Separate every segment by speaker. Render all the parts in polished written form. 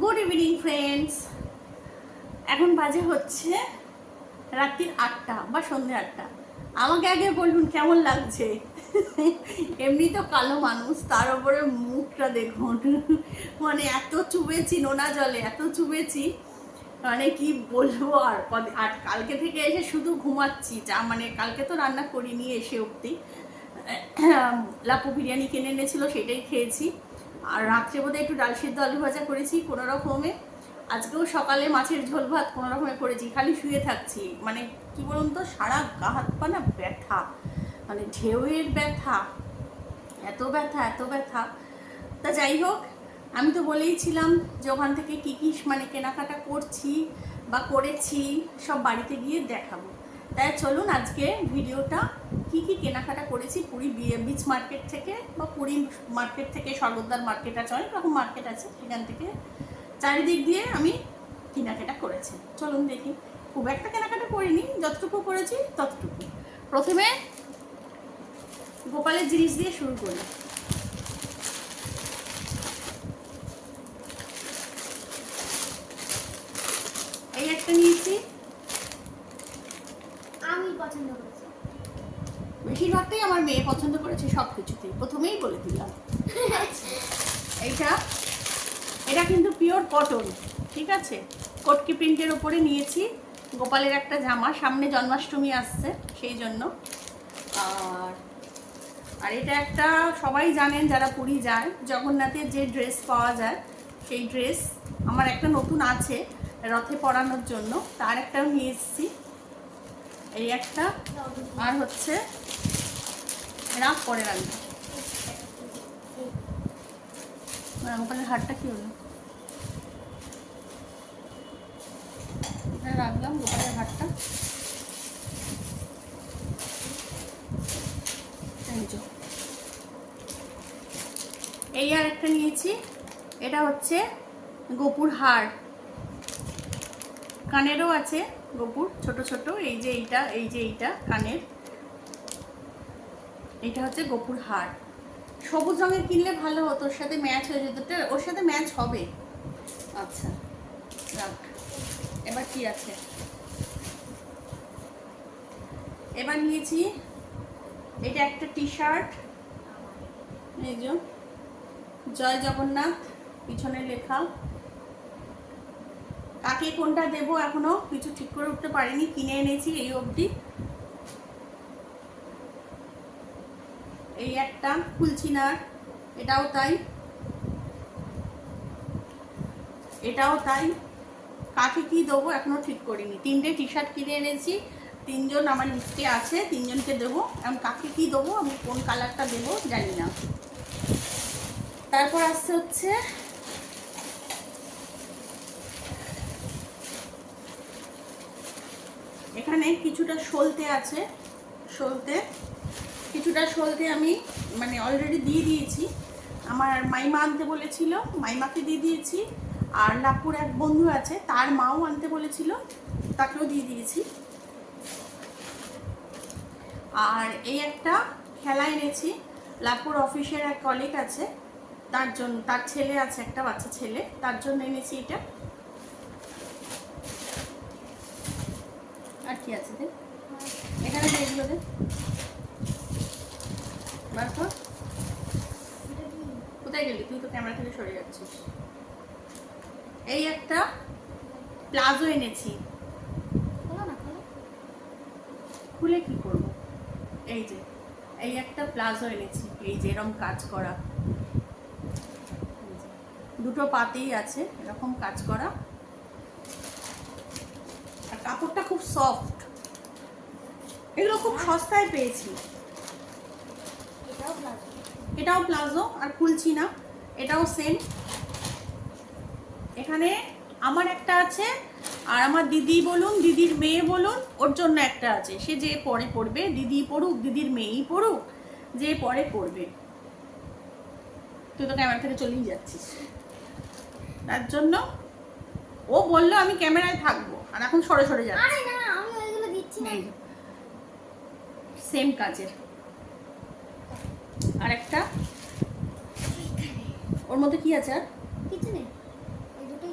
Speaker 1: Good evening friends. এখন বাজে হচ্ছে রাত্রির 8টা বা সন্ধ্যে 8টা। আমাকে আগে বলুন কেমন লাগছে। এমনি তো কালো মানুষ, তার উপরে মুখটা দেখুন, মানে এত চুবেছি নোনা জলে, এত চুবেছি, মানে কি বলবো। আর কালকে থেকে এসে শুধু ঘুমাচ্ছি। মানে কালকে তো রান্না করিনি এসে অবধি। লাপু বিরিয়ানি কিনে এনেছিল, সেটাই খেয়েছি। আর রাত্রে বোধহয় একটু ডাল সিদ্ধ আলু ভাজা করেছি কোনো রকমে। আজকেও সকালে মাছের ঝোল ভাত কোনো রকমে করেছি, খালি শুয়ে থাকছি। মানে কি বলুন তো, সারা গা হাত পা না ব্যথা, মানে ঢেউয়ের ব্যথা, এত ব্যথা এত ব্যথা। তা যাই হোক, আমি তো বলেইছিলাম যে ওখান থেকে কী কী মানে কেনাকাটা করছি বা করেছি সব বাড়িতে গিয়ে দেখাবো। তাই চলুন আজকে ভিডিওটা কি কি কেনাকাটা করেছি পুরী বিচ মার্কেট থেকে, বা পুরী মার্কেট থেকে, স্বর্গদ্বার মার্কেট আছে, অনেক রকম মার্কেট আছে, সেখান থেকে চারিদিক দিয়ে আমি কেনাকাটা করেছি। চলুন দেখি। খুব একটা কেনাকাটা করিনি, যতটুকু করেছি ততটুকু। প্রথমে গোপালের জিনিস দিয়ে শুরু করি। এই একটা নিয়েছি,
Speaker 2: আমি পছন্দ করেছি।
Speaker 1: বেশিরভাগটাই আমার মেয়ে পছন্দ করেছে সব কিছুতেই, প্রথমেই বলে দিলাম। এটা কিন্তু পিওর কটন, ঠিক আছে, কটকি প্রিন্টের ওপরে নিয়েছি। গোপালের একটা জামা, সামনে জন্মাষ্টমী আসছে সেই জন্য। আর আর এটা একটা, সবাই জানেন যারা পুরী যায়, জগন্নাথের যে ড্রেস পাওয়া যায় সেই ড্রেস আমার একটা নতুন আছে রথে পরানোর জন্য, তার একটাও নিয়ে এসেছি। এই একটা, আর হচ্ছে রাখ পরে রাখবো। ওখানে হারটা কি হলো, রাখলাম গোপালের হারটা। এই আর একটা নিয়েছি, এটা হচ্ছে গোপুর হার, কানেরও আছে গোপুর ছোট ছোট। এই যে এইটা, এই যে এইটা কানের, এইটা হচ্ছে গোপুর হার। সবুজ রঙের কিনলে ভালো হতো, ওর সাথে ম্যাচ হয়ে যেত, ওর সাথে ম্যাচ হবে। আচ্ছা রাখ। এবার কি আছে, এবার নিয়েছি এটা একটা টি শার্ট, এই যে জয় জগন্নাথ পিছনে লেখা। কাকে কোনটা দেবো এখনো কিছু ঠিক করে উঠতে পারিনি, কিনে এনেছি এই অবধি। এই একটা খুলছি না, এটাও তাই, এটাও তাই। কাকে কি দেবো এখনো ঠিক করিনি। 3টে টি শার্ট কিনে এনেছি, 3জন আমার লিস্টে আছে, 3জনকে দেবো। আমি কাকে কি দেবো, আমি কোন কালারটা দেবো জানি না। তারপর আসছে হচ্ছে এখানে কিছুটা সলতে আছে, কিছুটা সলতে আমি মানে অলরেডি দিয়ে দিয়েছি। আমার মাইমা আনতে বলেছিল, মাইমাকে দিয়ে দিয়েছি। আর লাপুর এক বন্ধু আছে, তার মাও আনতে বলেছিল, তাকেও দিয়ে দিয়েছি। আর এই একটা খেলা এনেছি, লাপুর অফিসের এক কলিগ আছে, তার জন্য, তার ছেলে আছে একটা বাচ্চা ছেলে, তার জন্য এনেছি এটা। আর কি আছে রে এখানে, এগুলো দে বার কর। কোথায় গেলি তুই, তো ক্যামেরা থেকে সরে যাচ্ছিস। এই একটা প্লাজো এনেছি, খুলে কি করব, এই যে এই একটা প্লাজো এনেছি, এই যে এরকম কাজ করা, দুটো পাতেই আছে এরকম কাজ করা। আর কাপড়টা খুব সফট, এগুলো খুব সস্তায় পেয়েছি। এটাও প্লাজো, আর খুলছি না, এটাও সেম। এখানে আমার একটা আছে, আর আমার দিদি বলুন, দিদির মেয়ে বলুন, ওর জন্য একটা আছে। সে যে পরে পড়বে, দিদি পড়ুক, দিদির মেয়েই পড়ুক, যে পরে পড়বে। তুই তো ক্যামেরা থেকে চলেই যাচ্ছিস, তার জন্য ও বললো আমি ক্যামেরায় থাকবো, আর এখন সরে সরে যাচ্ছে।
Speaker 2: আরে না, আমি ওইগুলো দিচ্ছি না।
Speaker 1: সেম কাজের। আর একটা, ওর মধ্যে কি আছে, আর
Speaker 2: কিছু নেই, এই দুটোই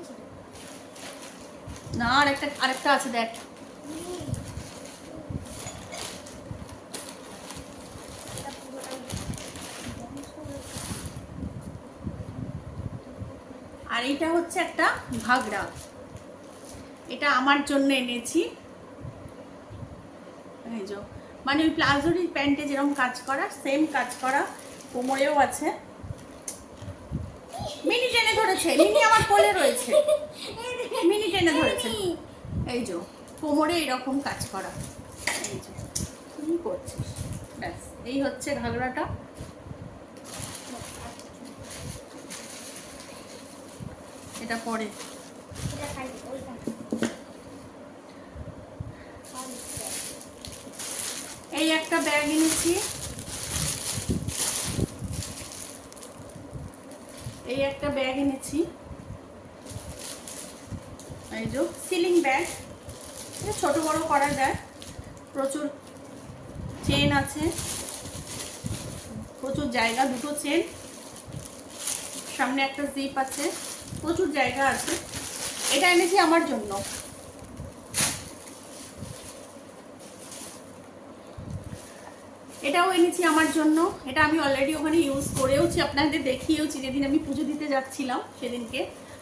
Speaker 1: না, আরেকটা আছে দেখ।
Speaker 2: এটা পুরোটাই
Speaker 1: আর এইটা হচ্ছে একটা ঘাগরা, এটা আমার জন্য এনেছি। এই যে মানে ওই প্লাজোরি প্যান্টে যেরকম কাজ করা, সেম কাজ করা, কোমরেও আছে। মিনি টেনে ধরেছে, মিনি আমার কোলে রয়েছে, মিনি টেনে ধরেছে। এই যে কোমরে এরকম কাজ করা। এই যে কি করছিস, ব্যাস এই হচ্ছে ঘাগরাটা। এটা পরে
Speaker 2: এটা খাই ওইটা
Speaker 1: এই একটা ব্যাগ এনেছি, এই একটা ব্যাগ এনেছি। এই যে সিলিং ব্যাগ, ছোট বড় করা যায়। প্রচুর চেন আছে, প্রচুর জায়গা, দুটো চেন, সামনে একটা জিপ আছে, প্রচুর জায়গা আছে। এটা এনেছি আমার জন্য। এটাও এনেছি আমার জন্য। এটা আমি অলরেডি ওখানে ইউজ করেওছি, আপনাদের দেখিয়েওছি যেদিন আমি পুজো দিতে যাচ্ছিলাম সেদিনকে।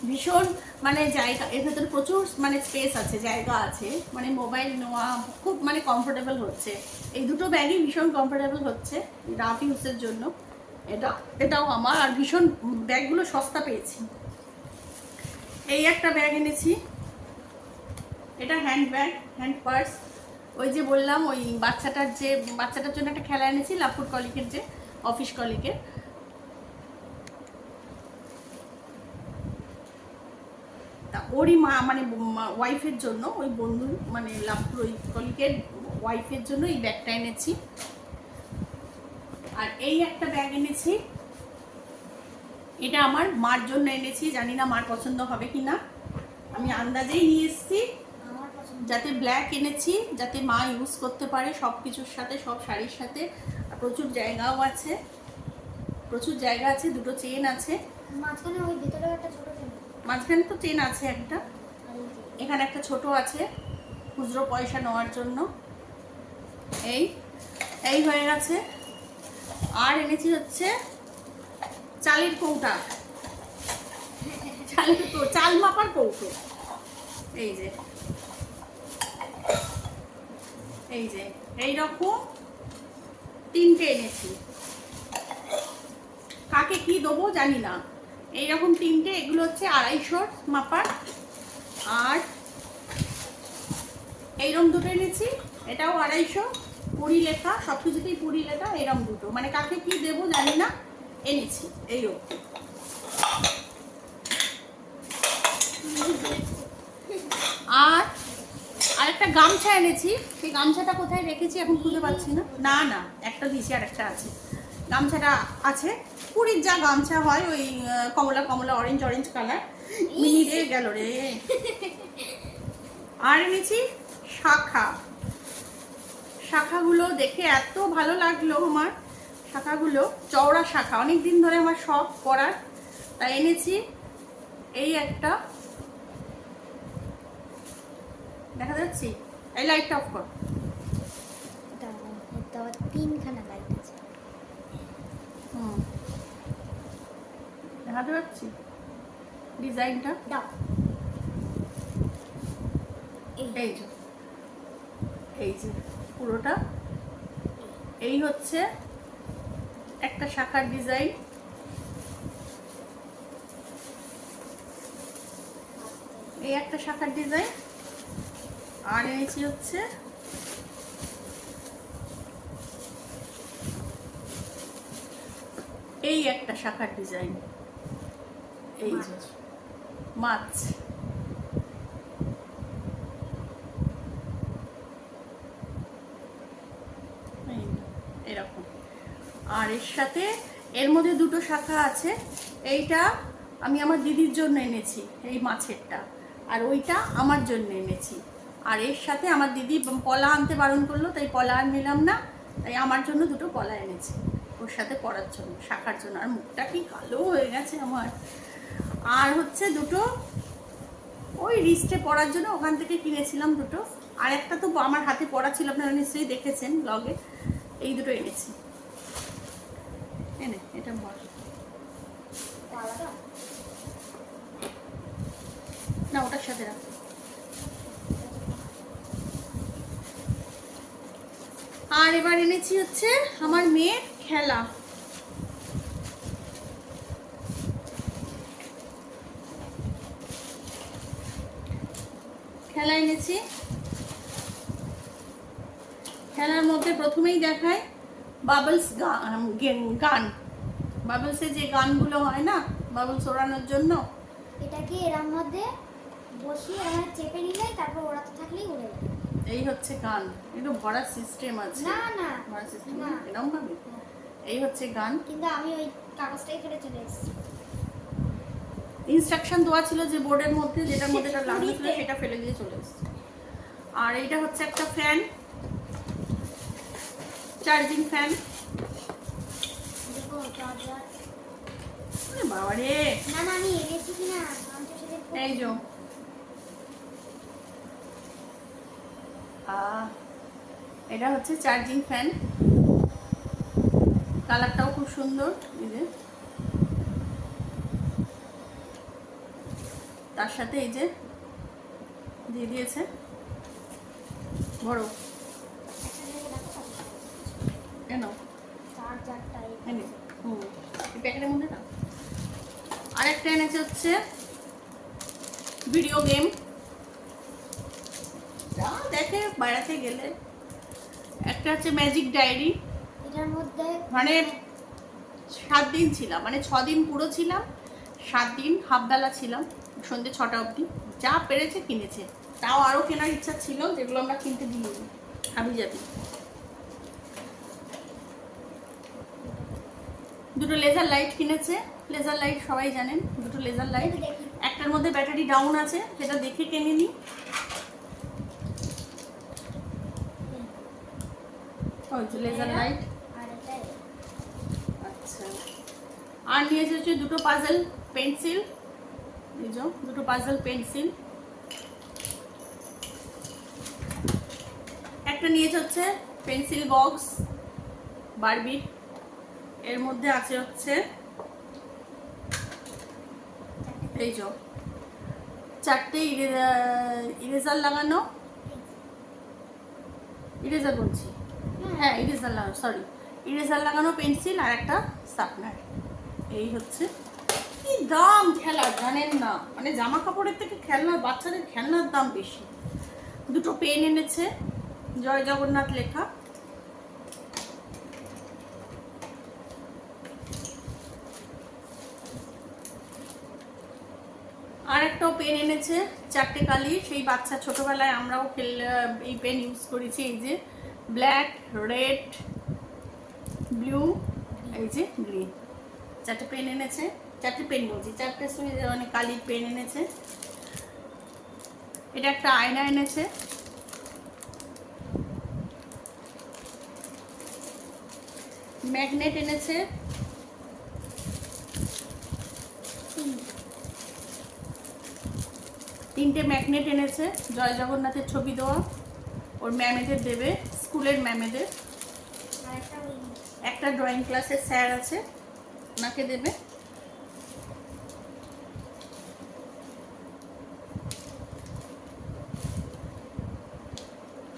Speaker 1: ভীষণ মানে জায়গা, এর ভেতরে প্রচুর মানে স্পেস আছে, জায়গা আছে, মানে মোবাইল নেওয়া খুব মানে কমফোর্টেবল হচ্ছে। এই দুটো ব্যাগই ভীষণ কমফোর্টেবল হচ্ছে রাফ ইউজের জন্য। এটাও আমার, আর ভীষণ ব্যাগগুলো সস্তা পেয়েছি। এই একটা ব্যাগ এনেছি, এটা হ্যান্ড ব্যাগ, হ্যান্ড পার্স। ওই যে বললাম ওই বাচ্চাটার জন্য একটা খেলা এনেছি, লাভপুর কলিকের, যে অফিস কলিকের। তা ওরই মা মানে ওয়াইফের জন্য, ওই বন্ধু মানে লাভপুর ওই কলিকের ওয়াইফের জন্য এই ব্যাগটা এনেছি। আর এই একটা ব্যাগ এনেছি, এটা আমার মার জন্য এনেছি, জানি না মার পছন্দ হবে কিনা, আমি আন্দাজেই নিয়ে এসেছি।
Speaker 2: আমার পছন্দ।
Speaker 1: যাতে ব্ল্যাক এনেছি, যাতে মা ইউজ করতে পারে সব কিছুর সাথে, সব শাড়ির সাথে। আর প্রচুর জায়গাও আছে, প্রচুর জায়গা আছে, দুটো চেন আছে
Speaker 2: মাঝখানে ওই ভিতরে একটা ছোট চেন।
Speaker 1: মাঝখানে, তো চেন আছে একটা,
Speaker 2: আর এই যে
Speaker 1: এখানে একটা ছোট আছে খুচরো পয়সা নেওয়ার জন্য। এই এই হয়ে গেছে। আর এনেছি হচ্ছে চালের কৌটা, চাল মাপার কৌটো। এই যে এইরকম তিনটে এনেছি, কাকে কি দেবো জানি না। এইরকম তিনটে, এগুলো হচ্ছে 250 মাপার। আর এইরকম দুটো এনেছি, এটাও 250, পুরি লেখা, সব কিছুতেই পুরি লেখা, এরকম দুটো, মানে কাকে কি দেবো জানি না, এনেছি এইরকম। আর আরেকটা গামছা এনেছি, সেই গামছাটা কোথায় রেখেছি এখন খুঁজে পাচ্ছি না। না না, একটা দিয়েছি আর একটা আছে। গামছাটা আছে, পুরীর যা গামছা হয়, ওই কমলা কমলা অরেঞ্জ অরেঞ্জ কালার। মিনি রে গেল রে। আর এনেছি শাখা, শাখাগুলো দেখে এত ভালো লাগলো আমার, শাখাগুলো চওড়া শাখা, অনেক দিন ধরে আমার শখ পরার, তাই এনেছি। এই একটা, দেখা যাচ্ছে, এই লাইটটা অফ কর।
Speaker 2: এটা তিনখানা লাইট আছে।
Speaker 1: দেখাতে পাচ্ছি ডিজাইনটা।
Speaker 2: দাও
Speaker 1: এই যে, এই যে পুরোটা, এই হচ্ছে একটা শাখার ডিজাইন। এই একটা শাখার ডিজাইন। আর এনেছি হচ্ছে এই একটা শাখার ডিজাইন। এই যে মাছ, এরকম। আর এর সাথে এর মধ্যে দুটো শাখা আছে, এইটা আমি আমার দিদির জন্য এনেছি, এই মাছেরটা, আর ওইটা আমার জন্য এনেছি। আর এর সাথে আমার দিদি পলা আনতে বারণ করলো, তাই পলা আর নিলাম না, তাই আমার জন্য দুটো পলা এনেছি ওর সাথে পরার জন্য, শাখার জন্য। আর মুখটা কি কালো হয়ে গেছে আমার। আর হচ্ছে দুটো ওই রিস্টে পরার জন্য ওখান থেকে কিনেছিলাম দুটো। আর একটা তো আমার হাতে পরা ছিল, আপনারা নিশ্চয়ই দেখেছেন ব্লগে। এই দুটো এনেছি। এনে এটা বল
Speaker 2: আলাদা।
Speaker 1: না, ওটার সাথে রাখ। আর এবার এনেছি হচ্ছে আমার মেয়ের খেলা। খেলা এনেছি। খেলার মধ্যে প্রথমেই দেখায় বাবলস গান। বাবলসে যে গানগুলো হয় না, বাবলস ওড়ানোর জন্য।
Speaker 2: এটাকে এর মধ্যে বসিয়ে আমার চেপে নিলে তারপর ওড়াতে থাকলেই উড়ে যাবে।
Speaker 1: এই হচ্ছে গান। একটু ভরার সিস্টেম আছে।
Speaker 2: না না
Speaker 1: ভরার সিস্টেম
Speaker 2: না।
Speaker 1: এরকম ভাবে। এই হচ্ছে গান।
Speaker 2: কিন্তু আমি ওই কাগজটাই ফেলে চলে এসেছি।
Speaker 1: ইনস্ট্রাকশন দেওয়া ছিল যে বোর্ডের মধ্যে, যেটার মধ্যে এটা লাগানো ছিল সেটা ফেলে দিয়ে চলে এসেছে। আর এইটা হচ্ছে একটা ফ্যান, চার্জিং ফ্যান।
Speaker 2: দেখো চার্জার।
Speaker 1: বাবা রে,
Speaker 2: না না আমি এনেছি কিনা আমি তো সেটা
Speaker 1: এই যে এটা হচ্ছে চার্জিং ফ্যান। কালারটাও খুব সুন্দর। এই যে তার সাথে এই যে দিয়ে দিয়েছে বড়। কেন
Speaker 2: চার্জারটা
Speaker 1: এনে এই প্যাকেটের মধ্যে না। আরেকটা এনেছে হচ্ছে ভিডিও গেম। যা দেখে বেড়াতে গেলে। একটা হচ্ছে ম্যাজিক ডায়েরি।
Speaker 2: এটার মধ্যে
Speaker 1: মানে 7 দিন ছিলাম, মানে 6 দিন পুরো ছিলাম, 7 দিন হাফবেলা ছিলাম, সন্ধ্যে 6টা অবধি। যা পেরেছে কিনেছে। তাও আরও কেনার ইচ্ছা ছিল, যেগুলো আমরা কিনতে দিইনি, হাবি যাবি। দুটো লেজার লাইট কিনেছে। লেজার লাইট সবাই জানেন, দুটো লেজার লাইট।
Speaker 2: দেখি
Speaker 1: একটার মধ্যে ব্যাটারি ডাউন আছে, সেটা দেখে কিনে নিই। ওই যে লেজার লাইট।
Speaker 2: আর এটা
Speaker 1: আচ্ছা, আর নিয়েছে হচ্ছে দুটো পাজল পেন্সিল। এই যে দুটো পাজল পেন্সিল। একটা নিয়েছে হচ্ছে পেন্সিল বক্স বারবির। এর মধ্যে আছে হচ্ছে এই যে 4টে ইরেজার লাগানো। ইরেজার বলছি, হ্যাঁ ইরেজার লাগানো, সরি, ইরেজার লাগানো পেন্সিল আর একটা শার্পনার। এই হচ্ছে। কি দাম খেলার জানেন না, মানে জামা কাপড়ের থেকে খেলনা, বাচ্চাদের খেলনার দাম বেশি। দুটো পেন এনেছে, জয় জগন্নাথ লেখা। আর একটাও পেন এনেছে, 4টে কালি। সেই বাচ্চা ছোটবেলায় আমরাও এই পেন ইউজ করেছি। এই যে ব্ল্যাক, রেড, ব্লু, এই যে গ্রিন। 4টে পেন এনেছে। 4টে পেন বলছি, 4টে মানে কালির পেন এনেছে। এটা একটা আয়না এনেছে। ম্যাগনেট এনেছে। তিনটে ম্যাগনেট এনেছে, জয় জগন্নাথের ছবি দেওয়া। ওর ম্যামেদের দেবে, স্কুলের ম্যামেদের।
Speaker 2: আর একটা ওই
Speaker 1: একটা ড্রয়িং ক্লাসের স্যার আছে, ওনাকে দেবে।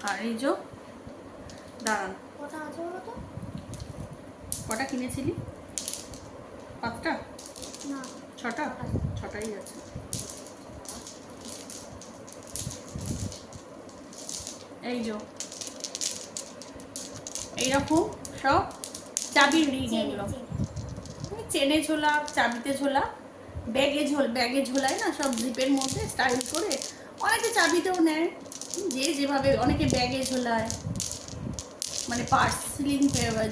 Speaker 1: আর এই যে দাঁড়ান,
Speaker 2: কটা আছে বলো তো?
Speaker 1: কটা কিনেছিলি? 5টা?
Speaker 2: না
Speaker 1: 6টা? 6টাই আছে। এই যে এইরকম সব চাবির রিং। এগুলো চেনে ঝোলা, চাবিতে ঝোলা, ব্যাগে ঝোলায় না সব জিপের মধ্যে স্টাইল করে। অনেকে চাবিতেও নেয়, যে যেভাবে, অনেকে ব্যাগে ঝোলায়, মানে পার্স সিলিং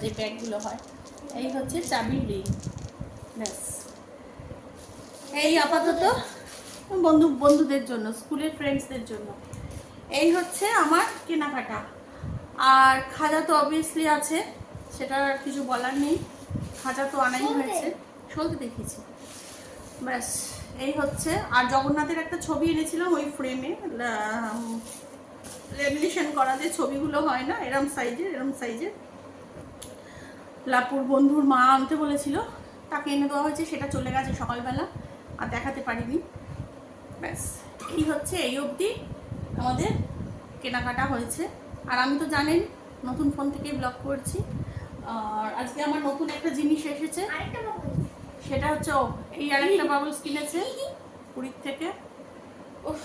Speaker 1: যে ব্যাগগুলো হয়। এই হচ্ছে চাবির রিং। ব্যাস, এই আপাতত বন্ধুদের জন্য, স্কুলের ফ্রেন্ডসদের জন্য। এই হচ্ছে আমার কেনাকাটা। আর খাজা তো অবভিয়াসলি আছে, সেটা আর কিছু বলার নেই। খাজা তো আনাই হয়েছে, সলতে দেখেছি। ব্যাস এই হচ্ছে। আর জগন্নাথের একটা ছবি এনেছিলাম ওই ফ্রেমে, লেমিনেশন করা যে ছবিগুলো হয় না, এরম সাইজের লাপুর বন্ধুর মা আনতে বলেছিল, তাকে এনে দেওয়া হয়েছে। সেটা চলে গেছে সকালবেলা, আর দেখাতে পারিনি। ব্যাস এই হচ্ছে, এই অবধি আমাদের কেনাকাটা হয়েছে। আর আমি তো জানেন নতুন ফোন থেকেই ব্লগ করছি। আর আজকে আমার নতুন একটা জিনিস এসেছে, সেটা হচ্ছে এই আরেকটা বাবলস কিনেছে পুরীর থেকে। উফ,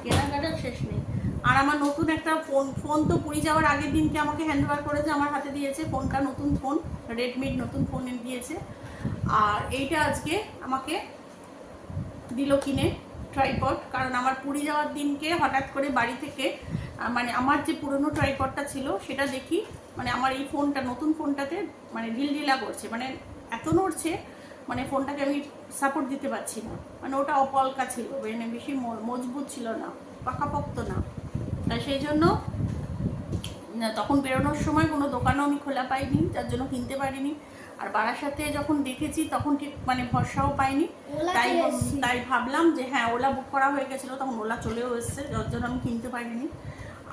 Speaker 1: কেনাকাটা শেষ নেই। আর আমার নতুন একটা ফোন তো পুরী যাওয়ার আগের দিনকে আমাকে হ্যান্ডওভার করেছে, আমার হাতে দিয়েছে ফোনটা, নতুন ফোন, রেডমির নতুন ফোন দিয়েছে। আর এইটা আজকে আমাকে দিল কিনে ট্রাইপড। কারণ আমার পুরী যাওয়ার দিনকে হঠাৎ করে বাড়ি থেকে মানে আমার যে পুরনো ট্রাইপডটা ছিল সেটা দেখি, মানে আমার এই ফোনটা, নতুন ফোনটাতে মানে ঢিলঢিলা করছে, মানে এত নড়ছে, মানে ফোনটাকে আমি সাপোর্ট দিতে পারছি না। মানে ওটা অপলকা ছিল, মানে বেশি মজবুত ছিল না, পাকাপোক্ত না। তাই সেই জন্য তখন বেরোনোর সময় কোনো দোকানও আমি খোলা পাইনি, যার জন্য কিনতে পারিনি। আর বারাসাতে যখন দেখেছি তখন ঠিক মানে ভরসাও পাইনি, তাই ভাবলাম যে হ্যাঁ ওলা বুক করা হয়ে গেছিলো, তখন ওলা চলেও এসছে, যার জন্য আমি কিনতে পারিনি।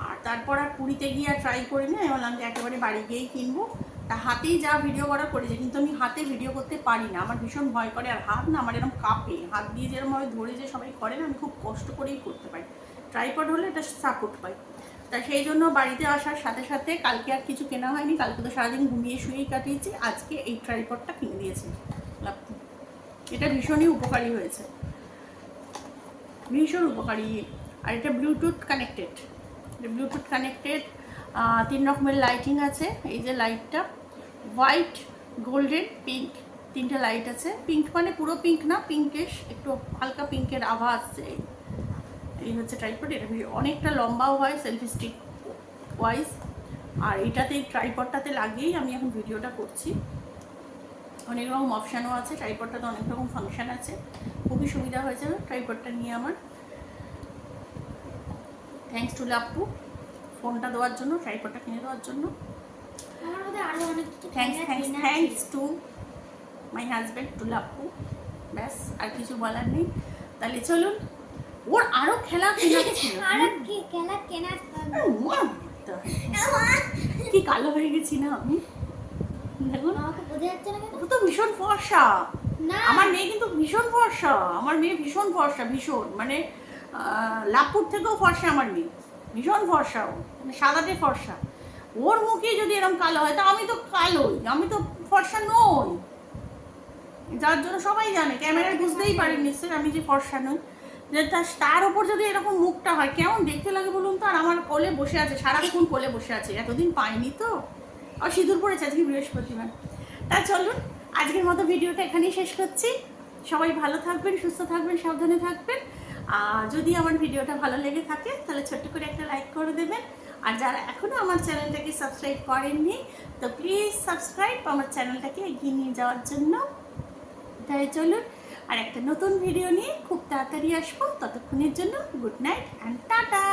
Speaker 1: আর তারপর আর পুরীতে গিয়ে আর ট্রাই করিনি, আমি বললাম যে একেবারে বাড়ি গিয়েই কিনবো। তা হাতেই যা ভিডিও করা করেছে, কিন্তু আমি হাতে ভিডিও করতে পারি না, আমার ভীষণ ভয় করে। আর হাত না আমার এরকম কাঁপে, হাত দিয়ে যেরকমভাবে ধরে যে সবাই করে না, আমি খুব কষ্ট করেই করতে পারি। ট্রাইপড হলে এটা সাপোর্ট পাই। তা সেই জন্য বাড়িতে আসার সাথে সাথে কালকে আর কিছু কেনা হয়নি, কালকে তো সারাদিন ঘুমিয়ে শুয়েই কাটিয়েছি। আজকে এই ট্রাইপডটা কিনে দিয়েছি, এটা ভীষণই উপকারী হয়েছে, ভীষণ উপকারী। আর এটা ব্লুটুথ কানেক্টেড, 3 রকমের লাইটিং আছে। এই যে লাইটটা হোয়াইট, গোল্ডেন, পিঙ্ক, 3টে লাইট আছে। পিঙ্ক মানে পুরো পিঙ্ক না, পিঙ্কেশ, একটু হালকা পিঙ্কের আভা আসছে। এই হচ্ছে ট্রাইপড। এটা অনেকটা লম্বাও হয় সেলফি স্টিক ওয়াইজ। আর এটাতে ট্রাইপডটাতে লাগিয়েই আমি এখন ভিডিওটা করছি। অনেক রকম অপশানও আছে ট্রাইপডটাতে, অনেক রকম ফাংশান আছে, খুবই সুবিধা হয়েছে ট্রাইপডটা নিয়ে আমার। থ্যাঙ্কস টু লাপ্পু ফোনটা দেওয়ার জন্য, ট্রাইপডটা কিনে দেওয়ার জন্য। Thanks to my husband, to Lappu. ব্যাস আর কিছু বলার নেই। তাহলে চলুন, ওর আরো খেলা কেনা ছিল, কি কালো হয়ে গেছি না আমি, দেখুন ও তো ভীষণ ফর্সা। আমার মেয়ে কিন্তু ভীষণ ফর্সা, আমার মেয়ে ভীষণ ফর্সা, ভীষণ মানে লাপুর থেকেও ফর্সা আমার মেয়ে, ভীষণ ফর্সা, ও মানে সাদাটে ফর্সা। ওর মুখে যদি এরকম কালো হয়, তা আমি তো কালোই, আমি তো ফর্সা নই, যার জন্য সবাই জানে, ক্যামেরায় বুঝতেই পারেন নিশ্চয়ই আমি যে ফর্সা নই। তার ওপর যদি এরকম মুখটা হয় কেমন দেখতে লাগে বলুন তো। আর আমার কোলে বসে আছে, সারাক্ষণ কোলে বসে আছে, এতদিন পাইনি তো। আর সিঁদুর পড়েছে আজকে বৃহস্পতিবার। তা চলুন আজকের মতো ভিডিওটা এখানেই শেষ করছি। সবাই ভালো থাকবেন, সুস্থ থাকবেন, সাবধানে থাকবেন। আর যদি আমার ভিডিওটা ভালো লেগে থাকে তাহলে ছোট্ট করে একটা লাইক করে দেবেন। আর যারা এখনও আমার চ্যানেলটাকে সাবস্ক্রাইব করেননি তো প্লিজ সাবস্ক্রাইব, আমার চ্যানেলটাকে এগিয়ে নিয়ে যাওয়ার জন্য। তাই চলুন আর একটা নতুন ভিডিও নিয়ে খুব তাড়াতাড়ি আসবো। ততক্ষণের জন্য গুড নাইট অ্যান্ড টাটা।